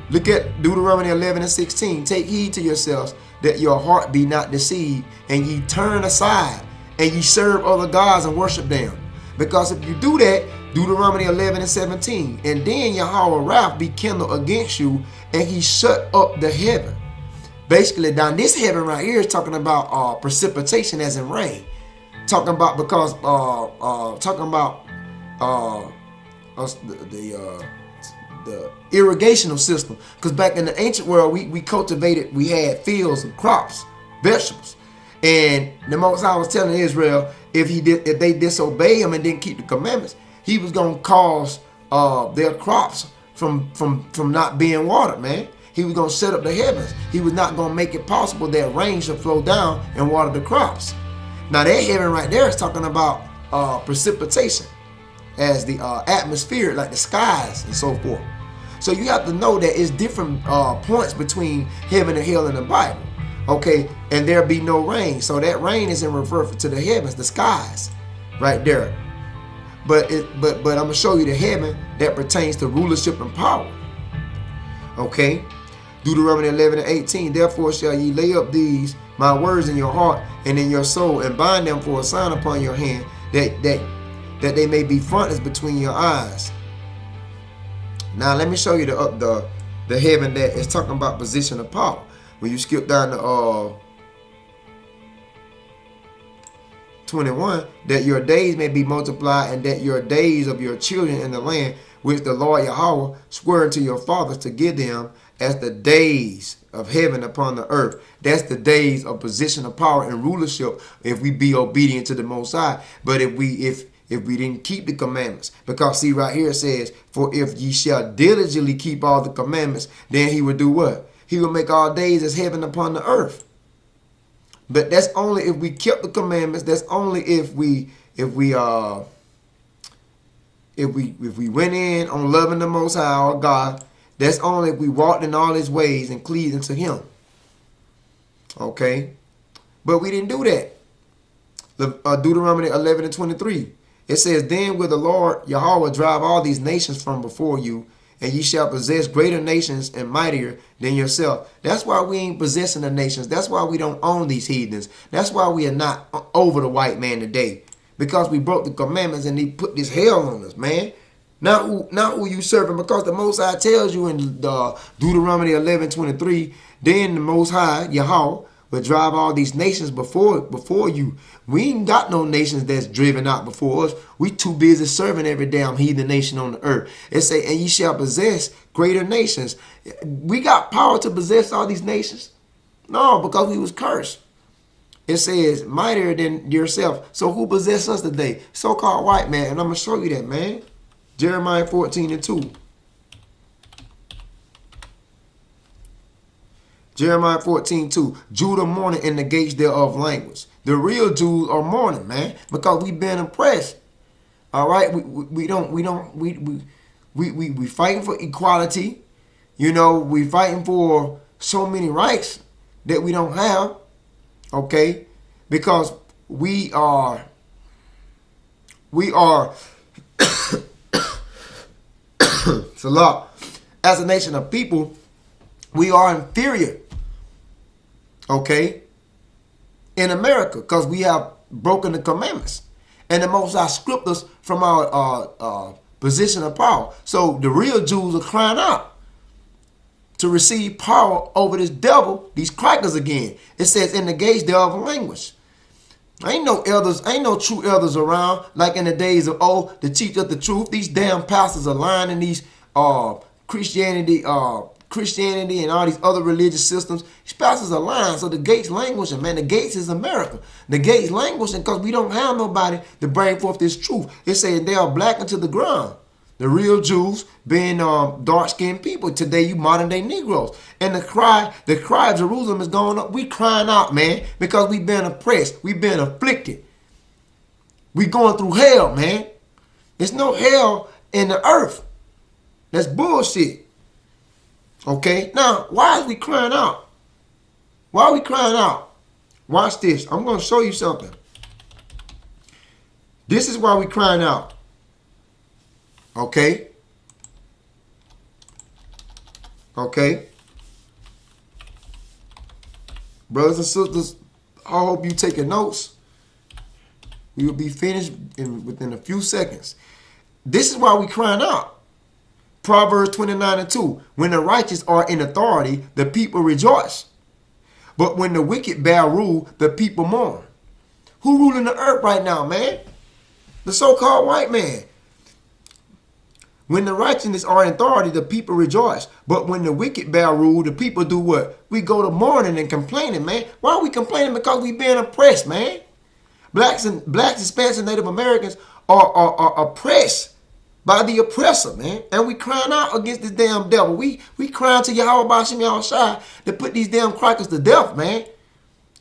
Look at Deuteronomy 11:16. Take heed to yourselves that your heart be not deceived, and ye turn aside, and ye serve other gods and worship them. Because if you do that, Deuteronomy 11:17, and then Yahweh wrath be kindled against you, and he shut up the heaven. Basically, down this heaven right here is talking about precipitation, as in rain. Talking about because the irrigational system. Because back in the ancient world, we cultivated, we had fields and crops, vegetables. And the Most High was telling Israel, if they disobey him and didn't keep the commandments, he was going to cause their crops from not being watered, man. He was going to set up the heavens. He was not going to make it possible that rain should flow down and water the crops. Now that heaven right there is talking about precipitation as the atmosphere, like the skies and so forth. So you have to know that it's different points between heaven and hell in the Bible. Okay, and there be no rain. So that rain is in reference to the heavens, the skies, right there. But I'm gonna show you the heaven that pertains to rulership and power. Okay, Deuteronomy 11:18. Therefore shall ye lay up these my words in your heart and in your soul, and bind them for a sign upon your hand, that they may be frontlets between your eyes. Now let me show you the heaven that is talking about position of power. When you skip down to 21, that your days may be multiplied, and that your days of your children in the land which the Lord Yahweh swore unto your fathers to give them, as the days of heaven upon the earth. That's the days of position of power and rulership, if we be obedient to the Most High. But if we didn't keep the commandments, because see right here it says, for if ye shall diligently keep all the commandments, then he will do what? He will make our days as heaven upon the earth. But that's only if we kept the commandments. That's only if we went in on loving the Most High, our God. That's only if we walked in all his ways and cleaved unto him. Okay, but we didn't do that. Deuteronomy 11:23. It says, then will the Lord Yahweh drive all these nations from before you, and ye shall possess greater nations and mightier than yourself. That's why we ain't possessing the nations. That's why we don't own these heathens. That's why we are not over the white man today. Because we broke the commandments and he put this hell on us, man. Not who you serving, because the Most High tells you in Deuteronomy 11:23, then the Most High, Yahweh, will drive all these nations before you. We ain't got no nations that's driven out before us. We too busy serving every damn heathen nation on the earth. It say, and ye shall possess greater nations. We got power to possess all these nations? No, because we was cursed. It says, mightier than yourself. So who possess us today? So-called white man. And I'm going to show you that, man. Jeremiah 14:2. Jeremiah 14:2. Judah mourning in the gates thereof language. The real Jews are mourning, man, because we've been oppressed. All right, we fighting for equality. You know, we fighting for so many rights that we don't have. Okay, because we are it's a lot. As a nation of people, we are inferior. Okay, in America, because we have broken the commandments, and the Most High stripped us from our position of power. So the real Jews are crying out to receive power over this devil, these crackers again. It says in the gates thereof language. Ain't no elders, ain't no true elders around like in the days of old to teach us the truth. These damn pastors are lying in these Christianity and all these other religious systems. These pastors are lying. So the gates languishing, man. The gates is America. The gates languishing because we don't have nobody to bring forth this truth. It says they are blackened to the ground. The real Jews being dark-skinned people. Today, you modern-day Negroes. And the cry of Jerusalem is going up. We crying out, man, because we've been oppressed. We've been afflicted. We going through hell, man. There's no hell in the earth. That's bullshit. Okay? Now, why is we crying out? Why are we crying out? Watch this. I'm going to show you something. This is why we crying out. Okay. Okay. Brothers and sisters, I hope you taking notes. We will be finished within a few seconds. This is why we crying out. Proverbs 29:2. When the righteous are in authority, the people rejoice. But when the wicked bear rule, the people mourn. Who ruling the earth right now, man? The so-called white man. When the righteous are in authority, the people rejoice. But when the wicked bear rule, the people do what? We go to mourning and complaining, man. Why are we complaining? Because we being oppressed, man. Blacks, Hispanics, and Native Americans are oppressed by the oppressor, man. And we crying out against this damn devil. We crying to Yahweh Bashim Yahushua to put these damn crackers to death, man.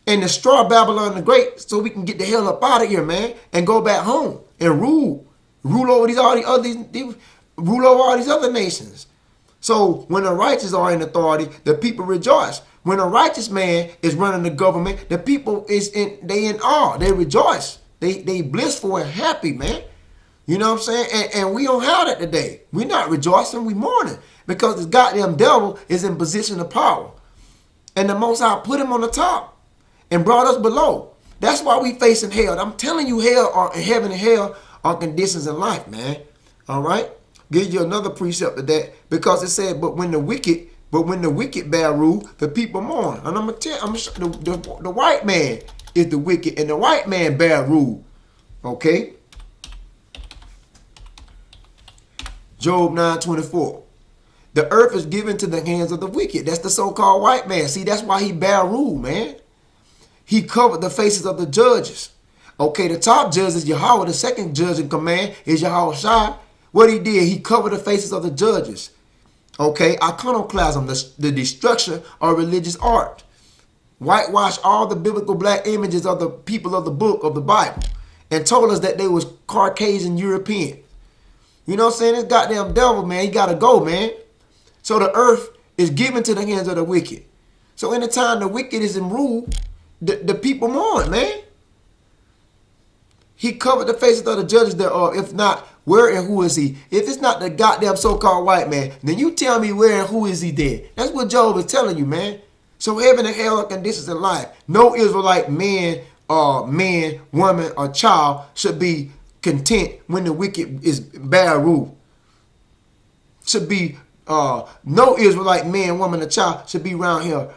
And destroy Babylon the Great so we can get the hell up out of here, man. And go back home and rule over all these other nations. So when the righteous are in authority, the people rejoice. When a righteous man is running the government, the people they in awe. They rejoice. They blissful and happy, man. You know what I'm saying? And we don't have that today. We're not rejoicing, we mourning. Because this goddamn devil is in position of power. And the Most High put him on the top and brought us below. That's why we facing hell. I'm telling you, heaven and hell are conditions in life, man. All right? Give you another precept of that, because it said, but when the wicked bear rule, the people mourn. And I'm gonna tell you, the white man is the wicked, and the white man bear rule. Okay. Job 9:24. The earth is given to the hands of the wicked. That's the so-called white man. See, that's why he bear rule, man. He covered the faces of the judges. Okay, the top judge is Yahweh. The second judge in command is Yahushua. What he did, he covered the faces of the judges. Okay, iconoclasm, the destruction of religious art. Whitewash all the biblical black images of the people of the book of the Bible. And told us that they was Caucasian European. You know what I'm saying? This goddamn devil, man, he got to go, man. So the earth is given to the hands of the wicked. So anytime the wicked is in rule, the people mourn, man. He covered the faces of the judges thereof. If not, where and who is he? If it's not the goddamn so-called white man, then you tell me where and who is he then? That's what Job is telling you, man. So heaven and hell are conditions in life. No Israelite man, woman, or child should be content when the wicked is bear rule. should be no Israelite man, woman, or child should be around here.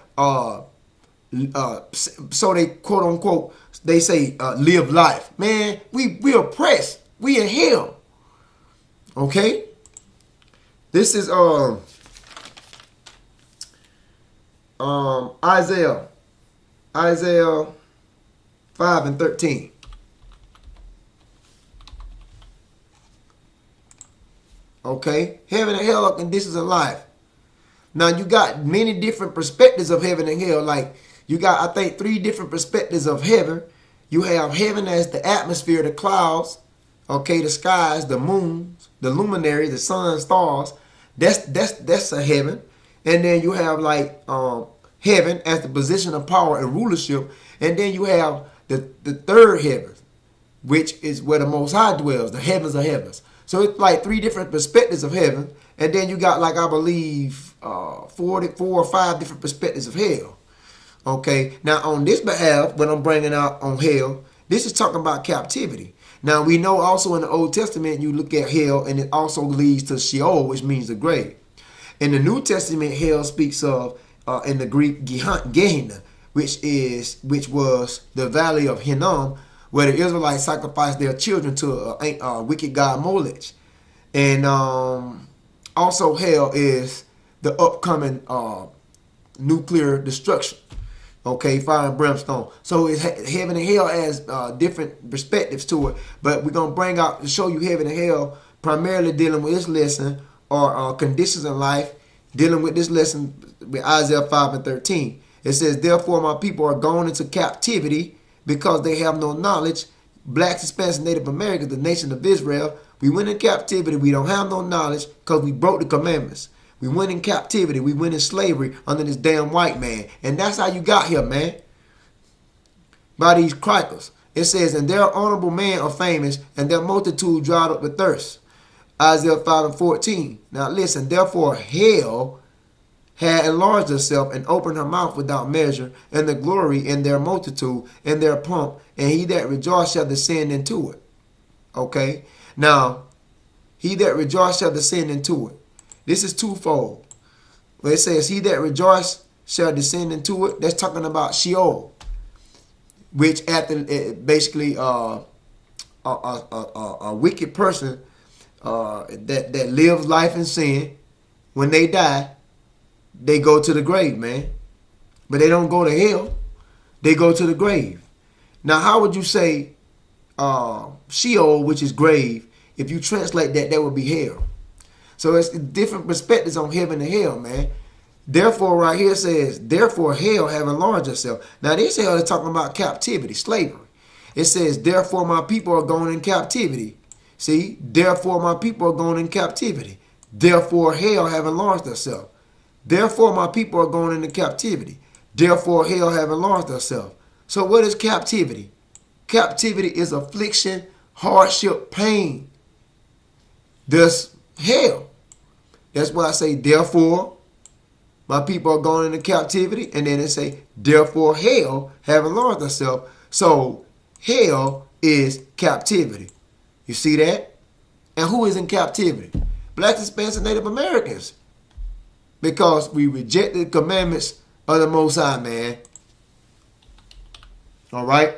So they quote unquote they say live life. Man, we oppressed. We in hell. Okay. This is Isaiah 5:13. Okay, heaven and hell are conditions of life. Now you got many different perspectives of heaven and hell. Like you got, I think, 3 different perspectives of heaven. You have heaven as the atmosphere, the clouds, okay, the skies, the moons, the luminaries, the sun, stars. That's a heaven. And then you have like heaven as the position of power and rulership. And then you have the third heaven, which is where the Most High dwells, the heavens of heavens. So it's like 3 different perspectives of heaven. And then you got, like, I believe 4 or 5 different perspectives of hell. Okay, now on this behalf, what I'm bringing out on hell, this is talking about captivity. Now we know also in the Old Testament, you look at hell and it also leads to Sheol, which means the grave. In the New Testament, hell speaks of, in the Greek, Gehenna, which was the valley of Hinnom, where the Israelites sacrificed their children to a wicked god Molech. And also hell is the upcoming nuclear destruction. Okay, fire and brimstone. So it's heaven and hell has different perspectives to it. But we're going to bring out to show you heaven and hell, primarily dealing with this lesson, or conditions in life, dealing with this lesson with Isaiah 5:13. It says, therefore my people are gone into captivity because they have no knowledge. Blacks, Hispanics, and Native Americans, the nation of Israel, we went in captivity. We don't have no knowledge because we broke the commandments. We went in captivity. We went in slavery under this damn white man. And that's how you got here, man. By these crackers. It says, and their honorable men are famous, and their multitude dried up with thirst. Isaiah 5:14. Now listen, therefore hell had enlarged herself and opened her mouth without measure, and the glory in their multitude and their pomp, and he that rejoiced shall descend into it. Okay? Now, he that rejoiced shall descend into it. This is twofold. Where it says, he that rejoiced shall descend into it, that's talking about Sheol, which after basically a wicked person that lives life in sin, when they die, they go to the grave, man. But they don't go to hell. They go to the grave. Now, how would you say Sheol, which is grave, if you translate that, that would be hell. So it's different perspectives on heaven and hell, man. Therefore, right here says, therefore hell have enlarged herself. Now, this hell is talking about captivity, slavery. It says, therefore my people are going in captivity. See, therefore my people are going in captivity. Therefore hell have enlarged herself. Therefore my people are going into captivity. Therefore hell have enlarged herself. So what is captivity? Captivity is affliction, hardship, pain. Thus hell. That's why I say, therefore my people are going into captivity. And then it say, therefore hell have enlarged herself. So hell is captivity. You see that? And who is in captivity? Blacks, Hispanics, and Native Americans. Because we rejected the commandments of the Most High, man. All right?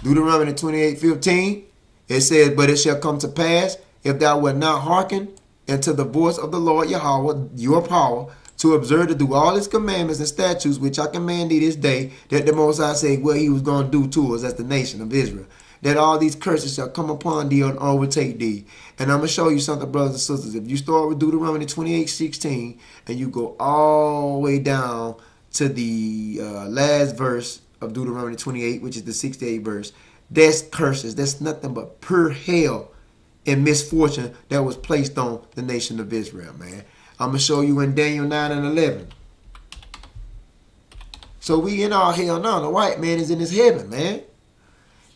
Deuteronomy 28:15. It says, but it shall come to pass, if thou wilt not hearken unto the voice of the Lord Yahweh, your power, to observe to do all his commandments and statutes which I command thee this day, that the Most High said what he was going to do to us as the nation of Israel, that all these curses shall come upon thee and overtake thee. And I'm going to show you something, brothers and sisters. If you start with Deuteronomy 28:16 and you go all the way down to the last verse of Deuteronomy 28, which is the 68th verse, that's curses. That's nothing but pure hell and misfortune that was placed on the nation of Israel, man. I'm going to show you in Daniel 9:11. So we in our hell now. The white man is in his heaven, man.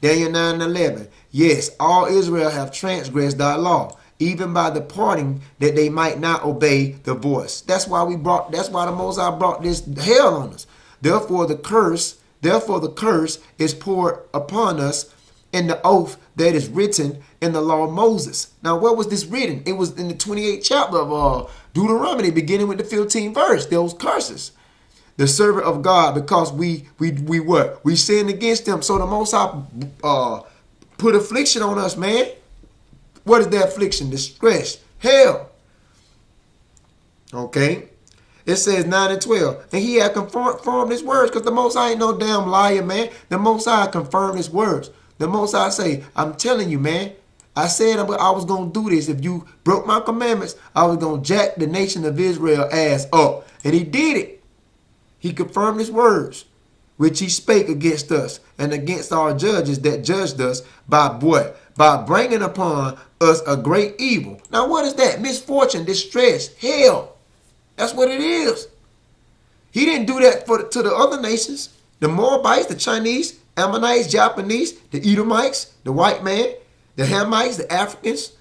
Daniel 9:11. Yes, all Israel have transgressed thy law, even by departing, that they might not obey the voice. That's why the Most High brought this hell on us. Therefore the curse is poured upon us and the oath that is written in the law of Moses. Now, where was this written? It was in the 28th chapter of Deuteronomy, beginning with the 15th verse. Those curses. The servant of God, because we what? We sinned against them. So the Most High put affliction on us, man. What is that affliction? Distress. Hell. Okay. It says 9 and 12. And he had confirmed his words, because the Most High ain't no damn liar, man. The Most High confirmed his words. The Most High say, I'm telling you, man. I said I was going to do this. If you broke my commandments, I was going to jack the nation of Israel ass up. And he did it. He confirmed his words, which he spake against us and against our judges that judged us by what? By bringing upon us a great evil. Now, what is that? Misfortune, distress, hell. That's what it is. He didn't do that to the other nations. The Moabites, the Chinese, Ammonites, Japanese, the Edomites, the white man, the Hamites, the Africans.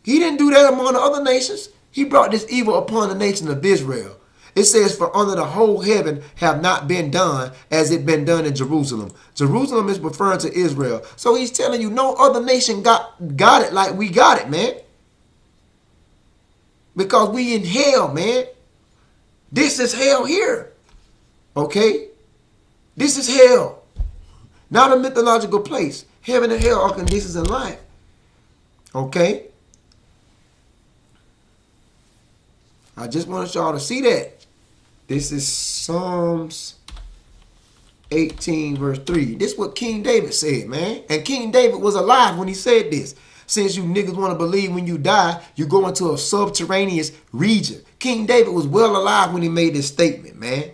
He didn't do that among the other nations. He brought this evil upon the nation of Israel. It says, for under the whole heaven have not been done as it been done in Jerusalem. Jerusalem is referring to Israel. So he's telling you no other nation got it like we got it, man. Because we in hell, man. This is hell here. Okay? This is hell. Not a mythological place. Heaven and hell are conditions in life. Okay? I just want y'all to see that. This is Psalms 18 verse 3. This is what King David said, man. And King David was alive when he said this. Since you niggas want to believe when you die, you go into a subterraneous region. King David was well alive when he made this statement, man.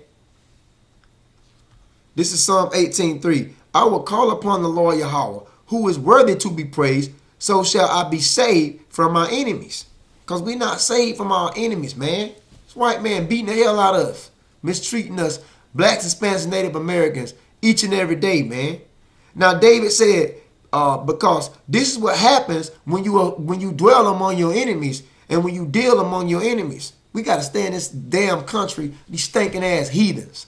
This is Psalm 18:3. I will call upon the Lord Yahweh, who is worthy to be praised, so shall I be saved from my enemies. Because we're not saved from our enemies, man. This white man beating the hell out of us, mistreating us, blacks, Hispanics, and Native Americans, each and every day, man. Now, David said, because this is what happens when you dwell among your enemies and when you deal among your enemies. We got to stay in this damn country, these stinking ass heathens.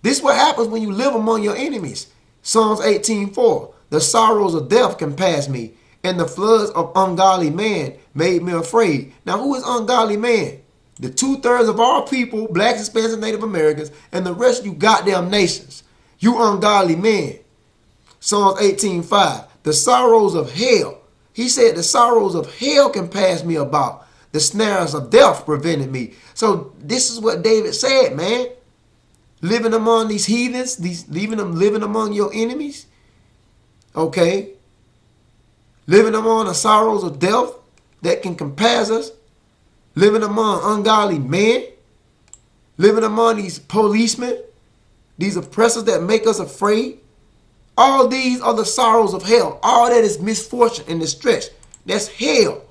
This is what happens when you live among your enemies. Psalms 18:4. The sorrows of death compassed me, and the floods of ungodly man made me afraid. Now, who is ungodly man? The 2/3 of our people, blacks, Hispanics, and Native Americans, and the rest of you goddamn nations. You ungodly men. Psalms 18:5. The sorrows of hell. He said the sorrows of hell compassed me about. The snares of death prevented me. So this is what David said, man. Living among these heathens, living among your enemies. Okay. Living among the sorrows of death that can compass us. Living among ungodly men. Living among these policemen. These oppressors that make us afraid. All these are the sorrows of hell. All that is misfortune and distress. That's hell.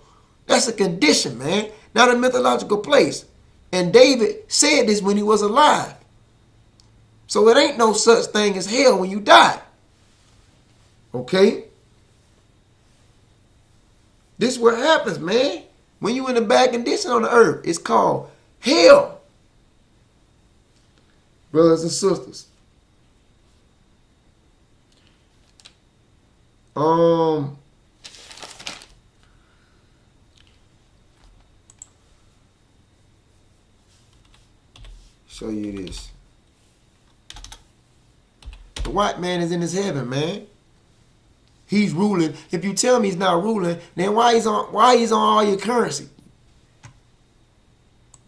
That's a condition, man. Not a mythological place. And David said this when he was alive. So it ain't no such thing as hell when you die. Okay? This is what happens, man. When you in a bad condition on the earth, it's called hell. Brothers and sisters. Show you this. The white man is in his heaven, man. He's ruling. If you tell me he's not ruling, then why he's on all your currency?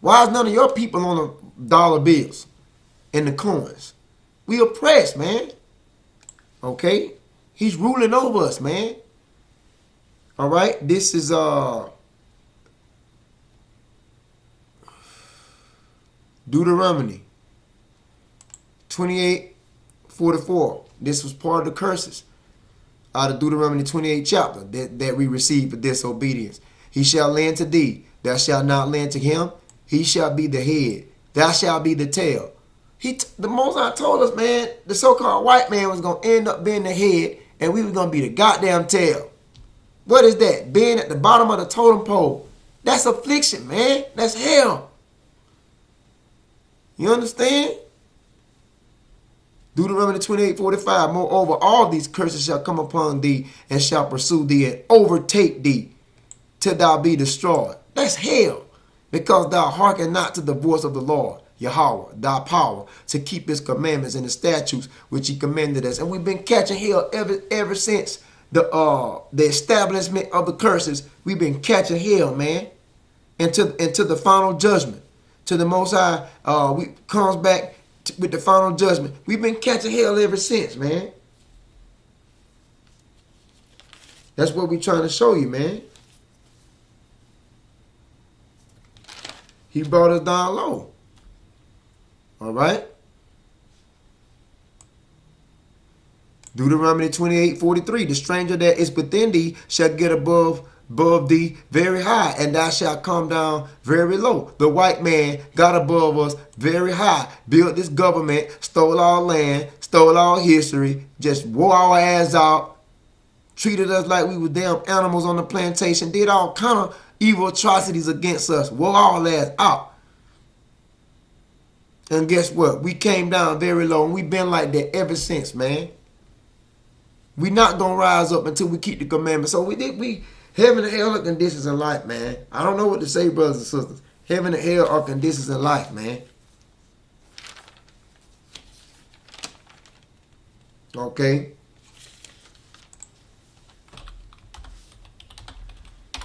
Why is none of your people on the dollar bills and the coins? We oppressed, man. Okay? He's ruling over us, man. All right? This is Deuteronomy 28:44. This was part of the curses out of Deuteronomy 28 chapter that we received for disobedience. He shall lend to thee, thou shalt not lend to him. He shall be the head, thou shalt be the tail. The Most High told us, man, the so-called white man was going to end up being the head and we were going to be the goddamn tail. What is that? Being at the bottom of the totem pole. That's affliction, man. That's hell. You understand? Deuteronomy 28:45. Moreover, all these curses shall come upon thee and shall pursue thee and overtake thee till thou be destroyed. That's hell, because thou hearken not to the voice of the Lord, Yahweh, thy power, to keep his commandments and the statutes which he commanded us. And we've been catching hell ever since the establishment of the curses. We've been catching hell, man, into the final judgment. To the Most High, we comes back with the final judgment. We've been catching hell ever since, man. That's what we're trying to show you, man. He brought us down low. All right. Deuteronomy 28:43. The stranger that is within thee shall get above thee very high, and thou shalt come down very low. The white man got above us very high, built this government, stole our land, stole our history, just wore our ass out, treated us like we were damn animals on the plantation, did all kind of evil atrocities against us, wore our ass out. And guess what? We came down very low, and we've been like that ever since, man. We're not going to rise up until we keep the commandments. So we heaven and hell are conditions in life, man. I don't know what to say, brothers and sisters. Heaven and hell are conditions in life, man. Okay?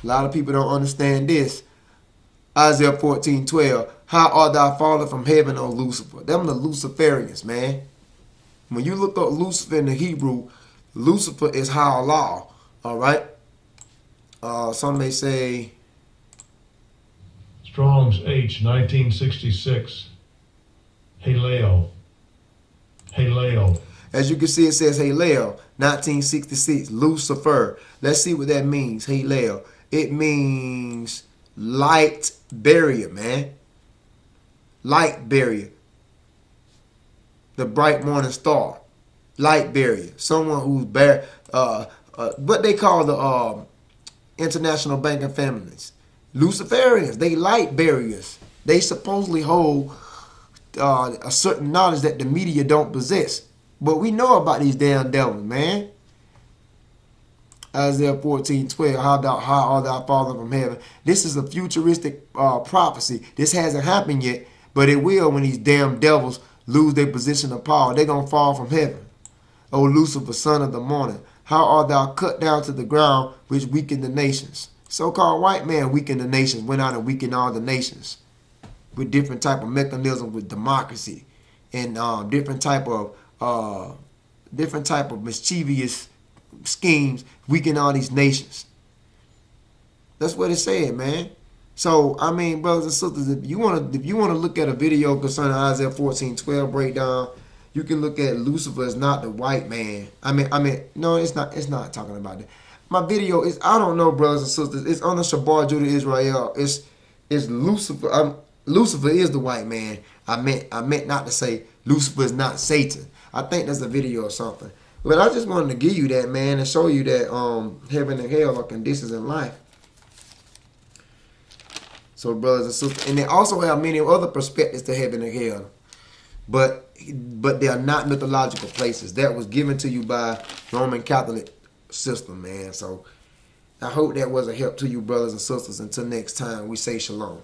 A lot of people don't understand this. Isaiah 14:12. How art thou fallen from heaven, O Lucifer? Them the Luciferians, man. When you look up Lucifer in the Hebrew, Lucifer is Allah. All right? Some may say Strong's H 1966. Haleo. Haleo. As you can see, it says Haleo 1966. Lucifer. Let's see what that means. Haleo. It means light barrier, man. Light barrier. The bright morning star. Light barrier. Someone who's what they call the international banking families. Luciferians. They light barriers. They supposedly hold a certain knowledge that the media don't possess. But we know about these damn devils, man. Isaiah 14:12. How art thou fallen from heaven? This is a futuristic prophecy. This hasn't happened yet, but it will when these damn devils lose their position of power. They're going to fall from heaven. O Lucifer, son of the morning, how art thou cut down to the ground, which weakened the nations? So-called white man weakened the nations, went out and weakened all the nations with different type of mechanisms with democracy and different type of mischievous schemes, weaken all these nations. That's what it said, man. So I mean, brothers and sisters, if you want to look at a video concerning Isaiah 14:12 breakdown, you can look at Lucifer is not the white man. I mean, no, it's not talking about that. My video is, I don't know, brothers and sisters. It's on the Shabbat Judah Israel. It's Lucifer. Lucifer is the white man. I meant not to say Lucifer is not Satan. I think that's a video or something. But I just wanted to give you that, man, and show you that heaven and hell are conditions in life. So, brothers and sisters, and they also have many other perspectives to heaven and hell, but they are not mythological places. That was given to you by Roman Catholic system, man. So, I hope that was a help to you, brothers and sisters. Until next time, we say shalom.